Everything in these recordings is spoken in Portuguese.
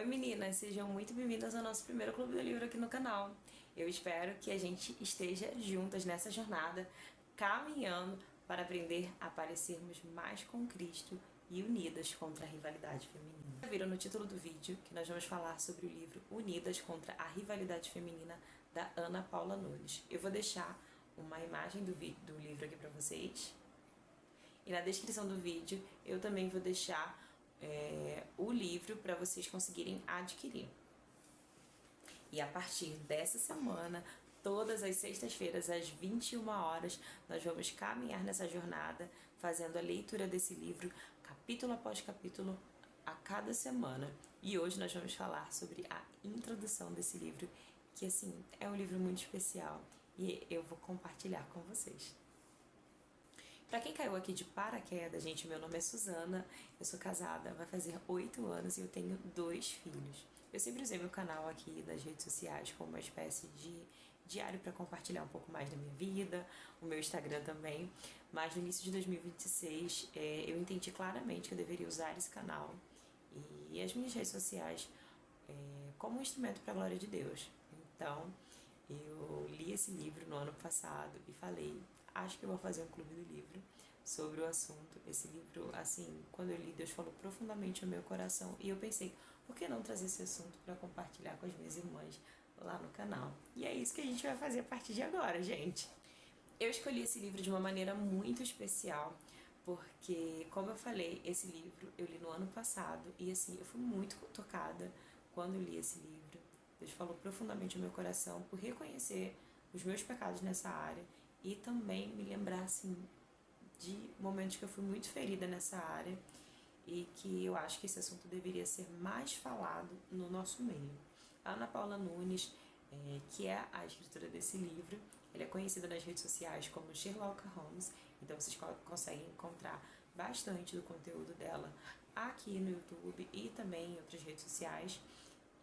Oi meninas, sejam muito bem-vindas ao nosso primeiro Clube do Livro aqui no canal. Eu espero que a gente esteja juntas nessa jornada, caminhando para aprender a parecermos mais com Cristo e unidas contra a rivalidade feminina. Viram no título do vídeo que nós vamos falar sobre o livro Unidas contra a Rivalidade Feminina, da Ana Paula Nunes. Eu vou deixar uma imagem do livro aqui para vocês. E na descrição do vídeo eu também vou deixar o livro para vocês conseguirem adquirir. E a partir dessa semana, todas as sextas-feiras, às 21 horas, nós vamos caminhar nessa jornada, fazendo a leitura desse livro, capítulo após capítulo, a cada semana. E hoje nós vamos falar sobre a introdução desse livro, que assim, é um livro muito especial e eu vou compartilhar com vocês. Pra quem caiu aqui de paraquedas, gente, meu nome é Suzana, eu sou casada, vai fazer 8 anos e eu tenho 2 filhos. Eu sempre usei meu canal aqui das redes sociais como uma espécie de diário para compartilhar um pouco mais da minha vida, o meu Instagram também, mas no início de 2026 eu entendi claramente que eu deveria usar esse canal e as minhas redes sociais como um instrumento para a glória de Deus. Então, eu li esse livro no ano passado e falei, acho que eu vou fazer um clube do livro sobre o assunto. Esse livro, assim, quando eu li, Deus falou profundamente ao meu coração e eu pensei, por que não trazer esse assunto para compartilhar com as minhas irmãs lá no canal? E é isso que a gente vai fazer a partir de agora, gente. Eu escolhi esse livro de uma maneira muito especial, porque, como eu falei, esse livro eu li no ano passado e, assim, eu fui muito tocada quando eu li esse livro. Deus falou profundamente ao meu coração por reconhecer os meus pecados nessa área e também me lembrar, assim, de momentos que eu fui muito ferida nessa área e que eu acho que esse assunto deveria ser mais falado no nosso meio. A Ana Paula Nunes, que é a escritora desse livro, ela é conhecida nas redes sociais como Sherlock Holmes, então vocês conseguem encontrar bastante do conteúdo dela aqui no YouTube e também em outras redes sociais.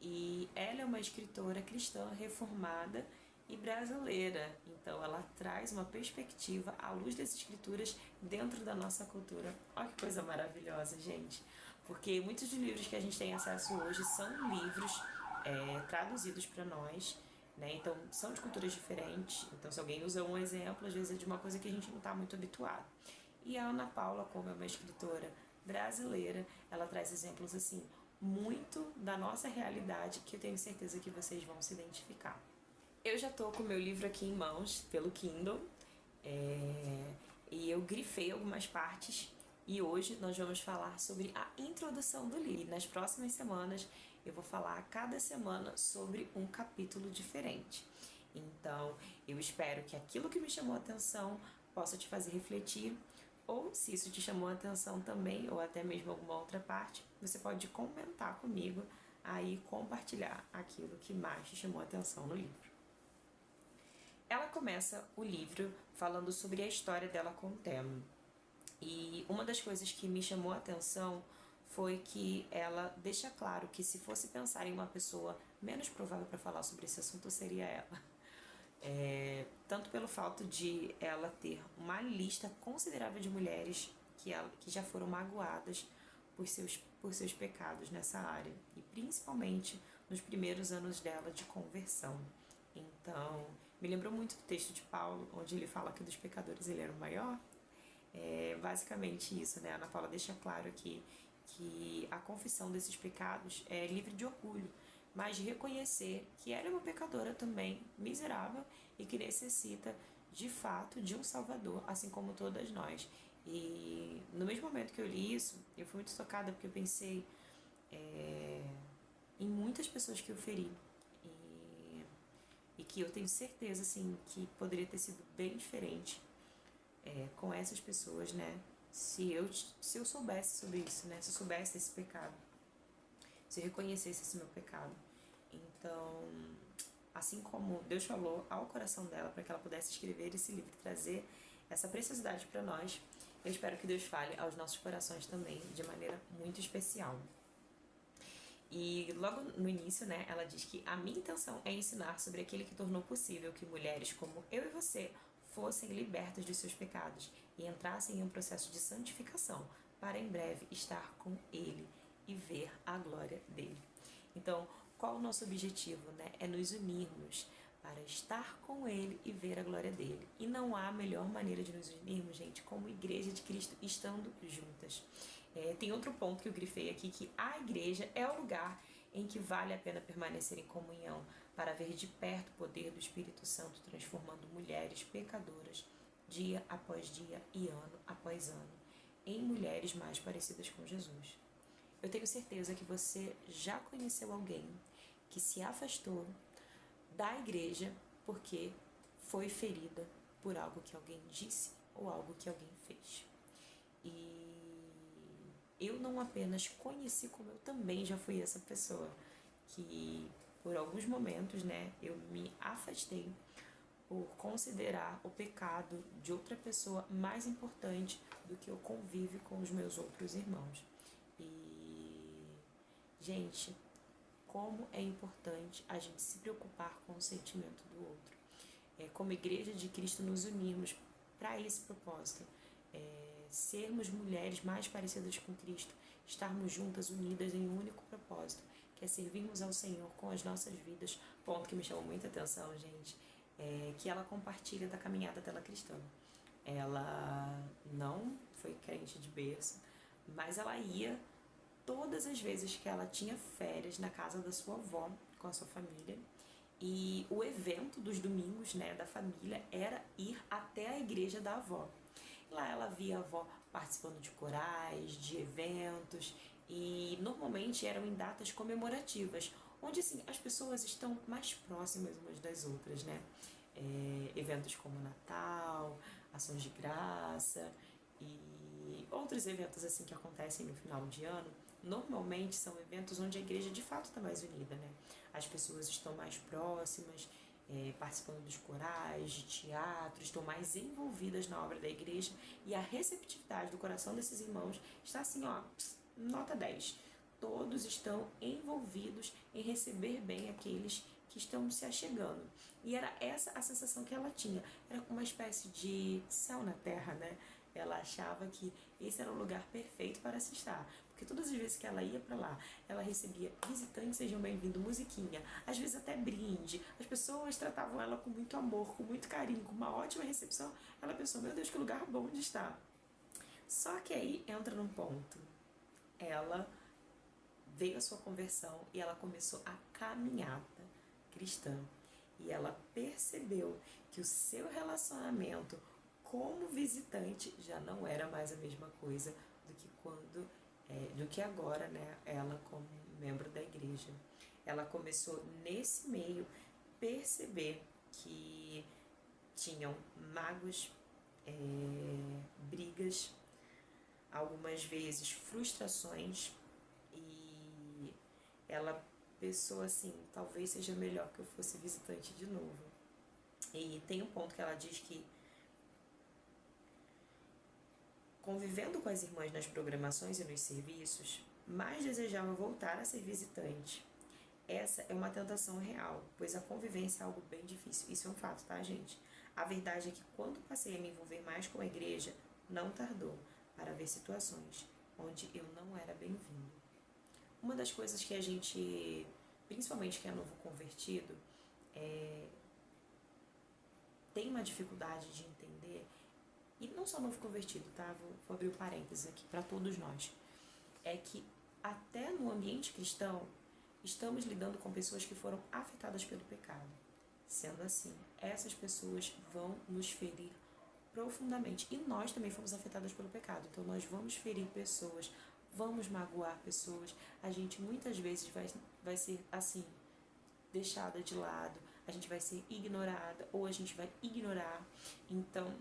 E ela é uma escritora cristã reformada e brasileira, então ela traz uma perspectiva à luz das escrituras dentro da nossa cultura. Olha que coisa maravilhosa, gente, porque muitos dos livros que a gente tem acesso hoje são livros traduzidos para nós, né? Então são de culturas diferentes, então se alguém usa um exemplo, às vezes é de uma coisa que a gente não está muito habituado. E a Ana Paula, como é uma escritora brasileira, ela traz exemplos assim muito da nossa realidade que eu tenho certeza que vocês vão se identificar. Eu já tô com o meu livro aqui em mãos pelo Kindle e eu grifei algumas partes e hoje nós vamos falar sobre a introdução do livro. E nas próximas semanas eu vou falar a cada semana sobre um capítulo diferente. Então eu espero que aquilo que me chamou a atenção possa te fazer refletir, ou se isso te chamou a atenção também, ou até mesmo alguma outra parte, você pode comentar comigo aí, compartilhar aquilo que mais te chamou a atenção no livro. Ela começa o livro falando sobre a história dela com o Temo. E uma das coisas que me chamou a atenção foi que ela deixa claro que se fosse pensar em uma pessoa menos provável para falar sobre esse assunto, seria ela. Tanto pelo fato de ela ter uma lista considerável de mulheres que já foram magoadas por seus pecados nessa área, e principalmente nos primeiros anos dela de conversão. Então, me lembrou muito do texto de Paulo, onde ele fala que dos pecadores ele era o maior. É basicamente isso, né? A Ana Paula deixa claro aqui que a confissão desses pecados é livre de orgulho, mas de reconhecer que ela é uma pecadora também, miserável, e que necessita, de fato, de um Salvador, assim como todas nós. E no mesmo momento que eu li isso, eu fui muito tocada porque eu pensei em muitas pessoas que eu feri. E que eu tenho certeza, assim, que poderia ter sido bem diferente com essas pessoas, né? Se eu soubesse sobre isso, né? Se eu soubesse desse pecado, se eu reconhecesse esse meu pecado. Então, assim como Deus falou ao coração dela para que ela pudesse escrever esse livro e trazer essa preciosidade para nós, eu espero que Deus fale aos nossos corações também de maneira muito especial. E logo no início, né, ela diz que a minha intenção é ensinar sobre aquele que tornou possível que mulheres como eu e você fossem libertas dos seus pecados e entrassem em um processo de santificação para em breve estar com Ele e ver a glória dele. Então, qual o nosso objetivo, né? É nos unirmos para estar com Ele e ver a glória dele. E não há melhor maneira de nos unirmos, gente, como igreja de Cristo, estando juntas. Tem outro ponto que eu grifei aqui, que a igreja é o lugar em que vale a pena permanecer em comunhão, para ver de perto o poder do Espírito Santo transformando mulheres pecadoras, dia após dia e ano após ano, em mulheres mais parecidas com Jesus. Eu tenho certeza que você já conheceu alguém que se afastou da igreja porque foi ferida por algo que alguém disse ou algo que alguém fez. E eu não apenas conheci, como eu também já fui essa pessoa que por alguns momentos, né, eu me afastei por considerar o pecado de outra pessoa mais importante do que o convívio com os meus outros irmãos. E, gente, como é importante a gente se preocupar com o sentimento do outro. Como igreja de Cristo, nos unirmos para esse propósito. Sermos mulheres mais parecidas com Cristo, estarmos juntas, unidas em um único propósito, que é servirmos ao Senhor com as nossas vidas. Ponto que me chamou muita atenção, gente, que ela compartilha da caminhada dela cristã. Ela não foi crente de berço, mas ela ia todas as vezes que ela tinha férias na casa da sua avó, com a sua família. E o evento dos domingos, né, da família era ir até a igreja da avó. Lá ela via a avó participando de corais, de eventos, e normalmente eram em datas comemorativas, onde assim, as pessoas estão mais próximas umas das outras, né? Eventos como Natal, Ações de Graça e outros eventos assim que acontecem no final de ano. Normalmente são eventos onde a igreja de fato está mais unida, né? As pessoas estão mais próximas, participando dos corais, de teatro, estão mais envolvidas na obra da igreja, e a receptividade do coração desses irmãos está assim, ó, nota 10. Todos estão envolvidos em receber bem aqueles que estão se achegando. E era essa a sensação que ela tinha. Era uma espécie de céu na terra, né? Ela achava que esse era o lugar perfeito para se estar. Porque todas as vezes que ela ia para lá, ela recebia visitantes, sejam bem-vindos, musiquinha, às vezes até brinde. As pessoas tratavam ela com muito amor, com muito carinho, com uma ótima recepção. Ela pensou, meu Deus, que lugar bom de estar. Só que aí entra num ponto. Ela veio a sua conversão e ela começou a caminhada cristã. E ela percebeu que o seu relacionamento como visitante já não era mais a mesma coisa do que do que agora, né? Ela como membro da igreja. Ela começou nesse meio perceber que tinham mágoas, brigas, algumas vezes frustrações, e ela pensou assim, talvez seja melhor que eu fosse visitante de novo. E tem um ponto que ela diz que convivendo com as irmãs nas programações e nos serviços, mais desejava voltar a ser visitante. Essa é uma tentação real, pois a convivência é algo bem difícil. Isso é um fato, tá, gente? A verdade é que quando passei a me envolver mais com a igreja, não tardou para ver situações onde eu não era bem-vindo. Uma das coisas que a gente, principalmente que é novo convertido, tem uma dificuldade de entender, e não só novo convertido, tá? Vou abrir um parênteses aqui para todos nós, é que até no ambiente cristão estamos lidando com pessoas que foram afetadas pelo pecado. Sendo assim, essas pessoas vão nos ferir profundamente. E nós também fomos afetadas pelo pecado. Então nós vamos ferir pessoas, vamos magoar pessoas. A gente muitas vezes vai ser assim, deixada de lado, a gente vai ser ignorada ou a gente vai ignorar. Então,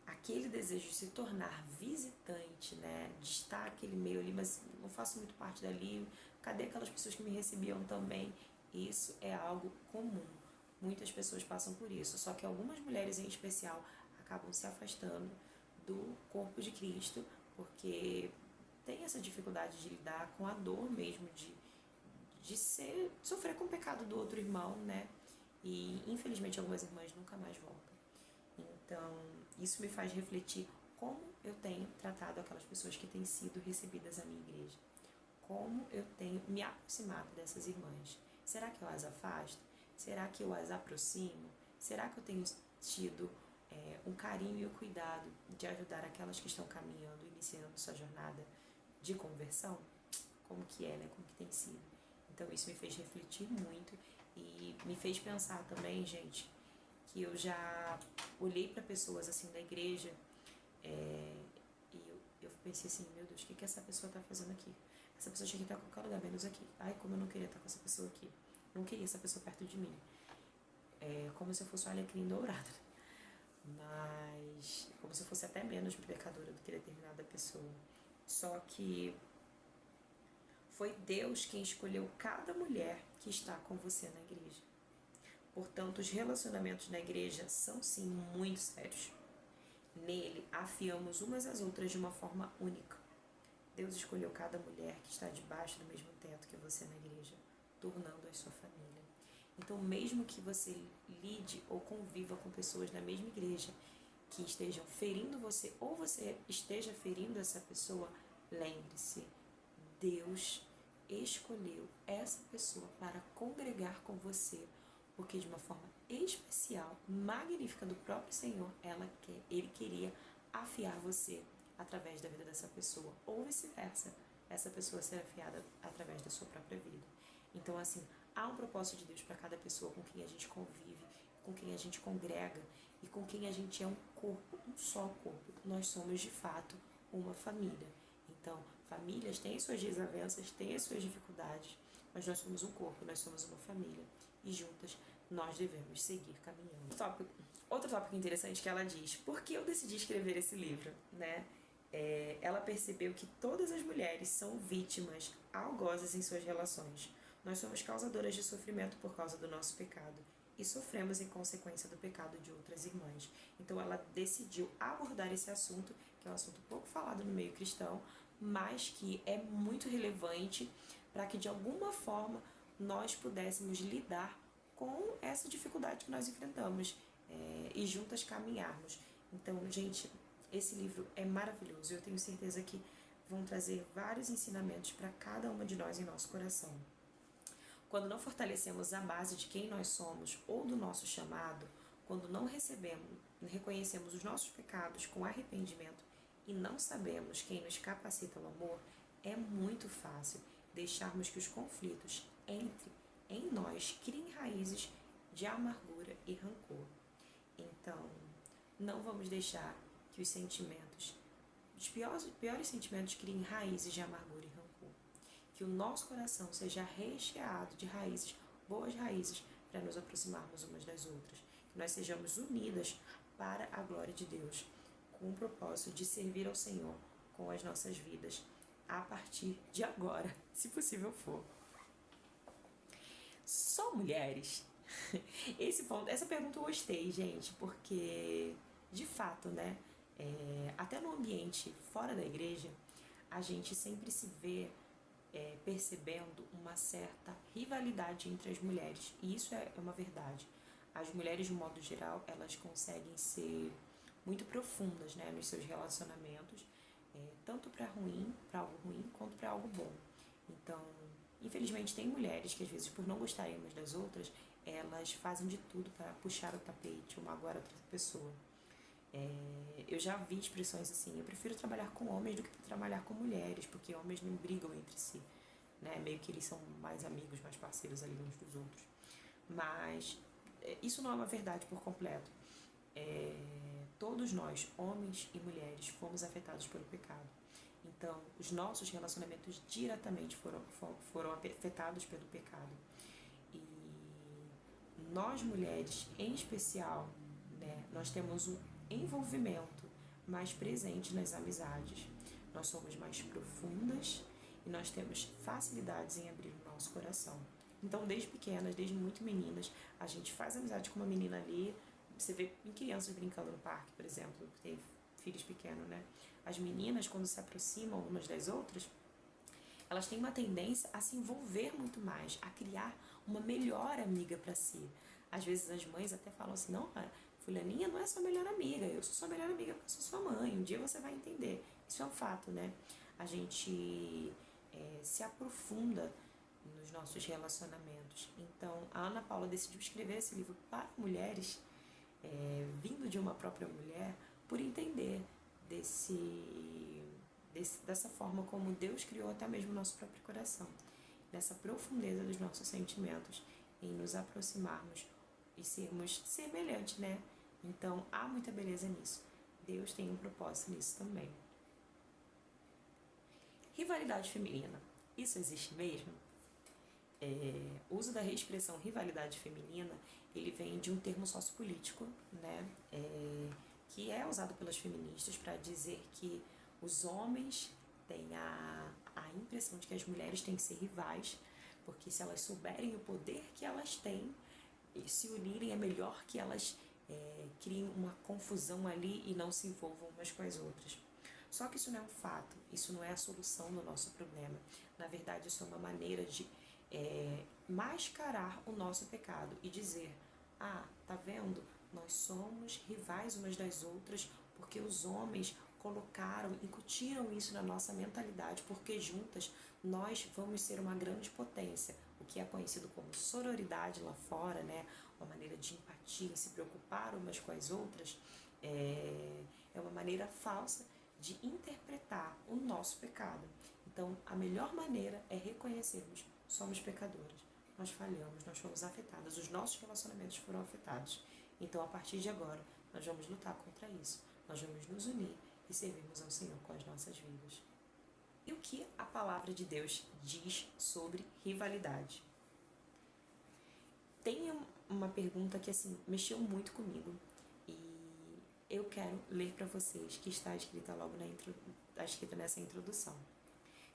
aquele desejo de se tornar visitante, né, de estar aquele meio ali, mas não faço muito parte dali, cadê aquelas pessoas que me recebiam também? Isso é algo comum, muitas pessoas passam por isso, só que algumas mulheres em especial acabam se afastando do corpo de Cristo, porque tem essa dificuldade de lidar com a dor mesmo, de sofrer com o pecado do outro irmão, né, e infelizmente algumas irmãs nunca mais voltam. Então, isso me faz refletir como eu tenho tratado aquelas pessoas que têm sido recebidas à minha igreja. como eu tenho me aproximado dessas irmãs. Será que eu as afasto? Será que eu as aproximo? Será que eu tenho tido um carinho e o cuidado de ajudar aquelas que estão caminhando, iniciando sua jornada de conversão? Como que é, né? Como que tem sido? Então isso me fez refletir muito e me fez pensar também, gente, que eu já olhei para pessoas assim da igreja e eu pensei assim, meu Deus, o que essa pessoa está fazendo aqui? Essa pessoa tinha que estar em qualquer lugar menos aqui. Ai, como eu não queria estar com essa pessoa aqui. Não queria essa pessoa perto de mim. É como se eu fosse um alecrim dourado. Mas como se eu fosse até menos pecadora do que determinada pessoa. Só que foi Deus quem escolheu cada mulher que está com você na igreja. Portanto, os relacionamentos na igreja são sim muito sérios. Nele, afiamos umas às outras de uma forma única. Deus escolheu cada mulher que está debaixo do mesmo teto que você na igreja, tornando-as sua família. Então, mesmo que você lide ou conviva com pessoas na mesma igreja que estejam ferindo você ou você esteja ferindo essa pessoa, lembre-se, Deus escolheu essa pessoa para congregar com você, porque de uma forma especial, magnífica do próprio Senhor, Ele queria afiar você através da vida dessa pessoa, ou vice-versa, essa pessoa ser afiada através da sua própria vida. Então, assim, há um propósito de Deus para cada pessoa com quem a gente convive, com quem a gente congrega e com quem a gente é um corpo, um só corpo. Nós somos, de fato, uma família. Então, famílias têm suas desavenças, têm as suas dificuldades, mas nós somos um corpo, nós somos uma família. E juntas nós devemos seguir caminhando. Outro tópico interessante que ela diz, por que eu decidi escrever esse livro, né? Ela percebeu que todas as mulheres são vítimas algozes em suas relações. Nós somos causadoras de sofrimento por causa do nosso pecado e sofremos em consequência do pecado de outras irmãs. Então ela decidiu abordar esse assunto, que é um assunto pouco falado no meio cristão, mas que é muito relevante para que de alguma forma nós pudéssemos lidar com essa dificuldade que nós enfrentamos e juntas caminharmos. Então, gente, esse livro é maravilhoso. Eu tenho certeza que vão trazer vários ensinamentos para cada uma de nós em nosso coração. Quando não fortalecemos a base de quem nós somos ou do nosso chamado, quando não reconhecemos os nossos pecados com arrependimento e não sabemos quem nos capacita ao amor, é muito fácil deixarmos que os conflitos em nós criem raízes de amargura e rancor. Então, não vamos deixar que os sentimentos, os piores sentimentos criem raízes de amargura e rancor. Que o nosso coração seja recheado de raízes, boas raízes, para nos aproximarmos umas das outras. Que nós sejamos unidas para a glória de Deus, com o propósito de servir ao Senhor com as nossas vidas, a partir de agora, se possível for. Só mulheres? Essa pergunta eu gostei, gente, porque, de fato, né, até no ambiente fora da igreja, a gente sempre se vê percebendo uma certa rivalidade entre as mulheres, e isso é uma verdade. As mulheres, de um modo geral, elas conseguem ser muito profundas, né, nos seus relacionamentos, tanto para algo ruim, quanto para algo bom. Então, infelizmente, tem mulheres que, às vezes, por não gostarem umas das outras, elas fazem de tudo para puxar o tapete ou magoar outra pessoa. Eu já vi expressões assim, eu prefiro trabalhar com homens do que trabalhar com mulheres, porque homens não brigam entre si, né? Meio que eles são mais amigos, mais parceiros ali uns dos outros. Mas isso não é uma verdade por completo. Todos nós, homens e mulheres, fomos afetados pelo pecado. Então, os nossos relacionamentos diretamente foram afetados pelo pecado. E nós, mulheres, em especial, né, nós temos um envolvimento mais presente nas amizades. Nós somos mais profundas e nós temos facilidades em abrir o nosso coração. Então, desde pequenas, desde muito meninas, a gente faz amizade com uma menina ali. Você vê em crianças brincando no parque, por exemplo, que tem filhos pequenos, né? As meninas, quando se aproximam umas das outras, elas têm uma tendência a se envolver muito mais, a criar uma melhor amiga para si. Às vezes as mães até falam assim, não, fulaninha não é sua melhor amiga, eu sou sua melhor amiga porque eu sou sua mãe, um dia você vai entender. Isso é um fato, né? A gente se aprofunda nos nossos relacionamentos. Então, a Ana Paula decidiu escrever esse livro para mulheres, vindo de uma própria mulher, por entender dessa forma como Deus criou até mesmo o nosso próprio coração, dessa profundeza dos nossos sentimentos, em nos aproximarmos e sermos semelhantes, né? Então, há muita beleza nisso. Deus tem um propósito nisso também. Rivalidade feminina. Isso existe mesmo? O uso da expressão rivalidade feminina, ele vem de um termo sociopolítico, né? Que é usado pelas feministas para dizer que os homens têm a impressão de que as mulheres têm que ser rivais, porque se elas souberem o poder que elas têm, e se unirem, é melhor que elas criem uma confusão ali e não se envolvam umas com as outras. Só que isso não é um fato, isso não é a solução do nosso problema. Na verdade, isso é uma maneira de mascarar o nosso pecado e dizer: ah, tá vendo? Nós somos rivais umas das outras porque os homens colocaram, incutiram isso na nossa mentalidade, porque juntas nós vamos ser uma grande potência, o que é conhecido como sororidade lá fora, né? Uma maneira de empatia, se preocupar umas com as outras, é uma maneira falsa de interpretar o nosso pecado. Então, a melhor maneira é reconhecermos: somos pecadoras, nós falhamos, nós fomos afetadas, os nossos relacionamentos foram afetados. Então, a partir de agora, nós vamos lutar contra isso, nós vamos nos unir e servirmos ao Senhor com as nossas vidas. E o que a palavra de Deus diz sobre rivalidade? Tem uma pergunta que assim mexeu muito comigo e eu quero ler para vocês, que está escrita logo nessa introdução.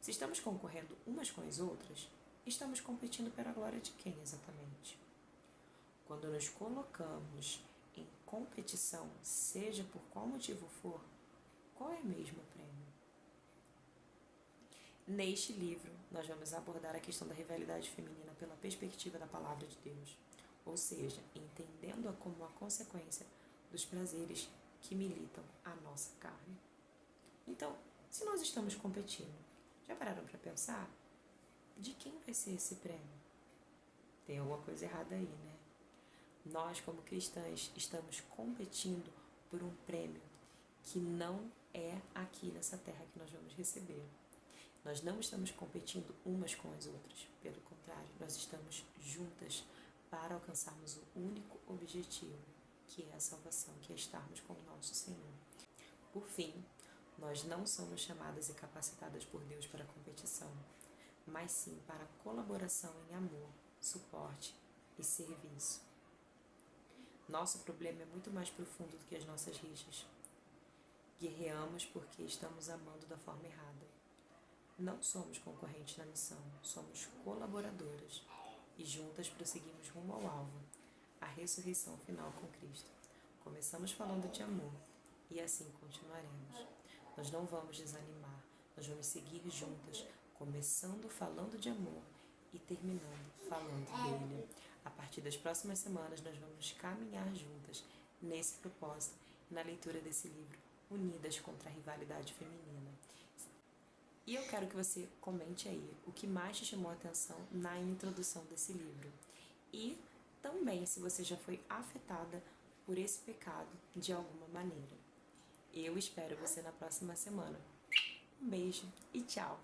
Se estamos concorrendo umas com as outras, estamos competindo pela glória de quem exatamente? Quando nos colocamos em competição, seja por qual motivo for, qual é mesmo o prêmio? Neste livro, nós vamos abordar a questão da rivalidade feminina pela perspectiva da palavra de Deus, ou seja, entendendo-a como uma consequência dos prazeres que militam a nossa carne. Então, se nós estamos competindo, já pararam para pensar de quem vai ser esse prêmio? Tem alguma coisa errada aí, né? Nós, como cristãs, estamos competindo por um prêmio que não é aqui nessa terra que nós vamos receber. Nós não estamos competindo umas com as outras. Pelo contrário, nós estamos juntas para alcançarmos o único objetivo, que é a salvação, que é estarmos com o nosso Senhor. Por fim, nós não somos chamadas e capacitadas por Deus para a competição, mas sim para a colaboração em amor, suporte e serviço. Nosso problema é muito mais profundo do que as nossas rixas. Guerreamos porque estamos amando da forma errada. Não somos concorrentes na missão, somos colaboradoras e juntas prosseguimos rumo ao alvo, a ressurreição final com Cristo. Começamos falando de amor e assim continuaremos. Nós não vamos desanimar, nós vamos seguir juntas, começando falando de amor e terminando falando dele. A partir das próximas semanas nós vamos caminhar juntas nesse propósito e na leitura desse livro, Unidas contra a Rivalidade Feminina. E eu quero que você comente aí o que mais te chamou a atenção na introdução desse livro. E também se você já foi afetada por esse pecado de alguma maneira. Eu espero você na próxima semana. Um beijo e tchau!